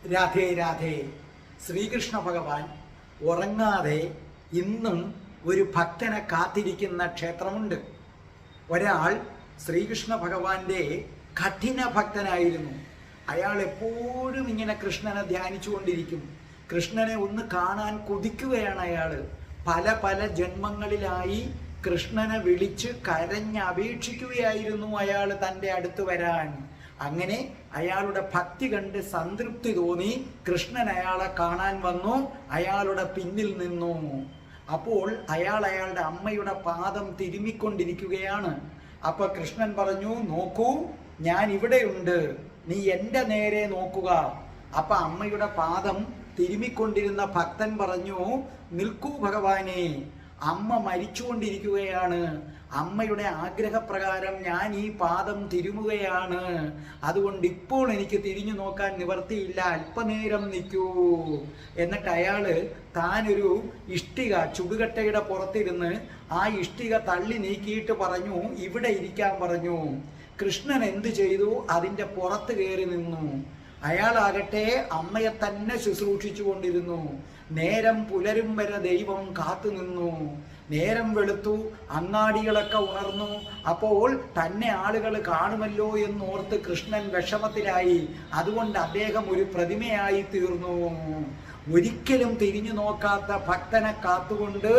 രാധേ രാധേ. ശ്രീകൃഷ്ണ ഭഗവാൻ ഉറങ്ങാതെ ഇന്നും ഒരു ഭക്തനെ കാത്തിരിക്കുന്ന ക്ഷേത്രമുണ്ട്. ഒരാൾ ശ്രീകൃഷ്ണ ഭഗവാന്റെ കഠിന ഭക്തനായിരുന്നു. അയാൾ എപ്പോഴും ഇങ്ങനെ കൃഷ്ണനെ ധ്യാനിച്ചുകൊണ്ടിരിക്കും. കൃഷ്ണനെ ഒന്ന് കാണാൻ കൊതിക്കുകയാണ് അയാൾ. പല പല ജന്മങ്ങളിലായി കൃഷ്ണനെ വിളിച്ച് കരഞ്ഞ് അപേക്ഷിക്കുകയായിരുന്നു അയാൾ തൻ്റെ അടുത്ത് വരാൻ. അങ്ങനെ അയാളുടെ ഭക്തി കണ്ട് സംതൃപ്തി തോന്നി കൃഷ്ണൻ അയാളെ കാണാൻ വന്നു, അയാളുടെ പിന്നിൽ നിന്നു. അപ്പോൾ അയാൾ അയാളുടെ അമ്മയുടെ പാദം തിരുമ്മിക്കൊണ്ടിരിക്കുകയാണ്. അപ്പൊ കൃഷ്ണൻ പറഞ്ഞു, നോക്കൂ, ഞാൻ ഇവിടെയുണ്ട്, നീ എൻ്റെ നേരെ നോക്കുക. അപ്പൊ അമ്മയുടെ പാദം തിരുമ്മിക്കൊണ്ടിരുന്ന ഭക്തൻ പറഞ്ഞു, നിൽക്കൂ ഭഗവാനെ, അമ്മ മരിച്ചുകൊണ്ടിരിക്കുകയാണ്, അമ്മയുടെ ആഗ്രഹപ്രകാരം ഞാൻ ഈ പാദം തിരുമുകയാണ്, അതുകൊണ്ട് ഇപ്പോൾ എനിക്ക് തിരിഞ്ഞു നോക്കാൻ നിവർത്തിയില്ല, അല്പനേരം നിൽക്കൂ. എന്നിട്ട് അയാള് താനൊരു ഇഷ്ടിക ചുടുകട്ടയുടെ പുറത്തിരുന്ന് ആ ഇഷ്ടിക തള്ളി നീക്കിയിട്ട് പറഞ്ഞു, ഇവിടെ ഇരിക്കാൻ പറഞ്ഞു. കൃഷ്ണൻ എന്ത് ചെയ്തു? അതിൻ്റെ പുറത്ത് കയറി നിന്നു. അയാളാകട്ടെ അമ്മയെ തന്നെ ശുശ്രൂഷിച്ചു കൊണ്ടിരുന്നു. നേരം പുലരും വരെ ദൈവം കാത്തു നിന്നു. നേരം വെളുത്തു, അങ്ങാടികളൊക്കെ ഉണർന്നു. അപ്പോൾ തന്നെ ആളുകൾ കാണുമല്ലോ എന്നോർത്ത് കൃഷ്ണൻ വിഷമത്തിലായി. അതുകൊണ്ട് അദ്ദേഹം ഒരു പ്രതിമയായി തീർന്നു. ഒരിക്കലും തിരിഞ്ഞു നോക്കാത്ത ഭക്തനെ കാത്തുകൊണ്ട്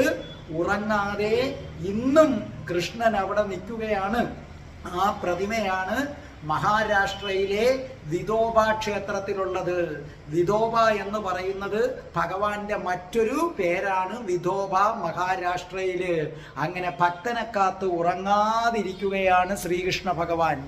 ഉറങ്ങാതെ ഇന്നും കൃഷ്ണൻ അവിടെ നിൽക്കുകയാണ്. ആ പ്രതിമയാണ് മഹാരാഷ്ട്രയിലെ വിതോബ ക്ഷേത്രത്തിലുള്ളത്. വിതോബ എന്ന് പറയുന്നത് ഭഗവാന്റെ മറ്റൊരു പേരാണ്. വിതോബ മഹാരാഷ്ട്രയില്. അങ്ങനെ ഭക്തനെ കാത്ത് ഉറങ്ങാതിരിക്കുകയാണ് ശ്രീകൃഷ്ണ ഭഗവാൻ.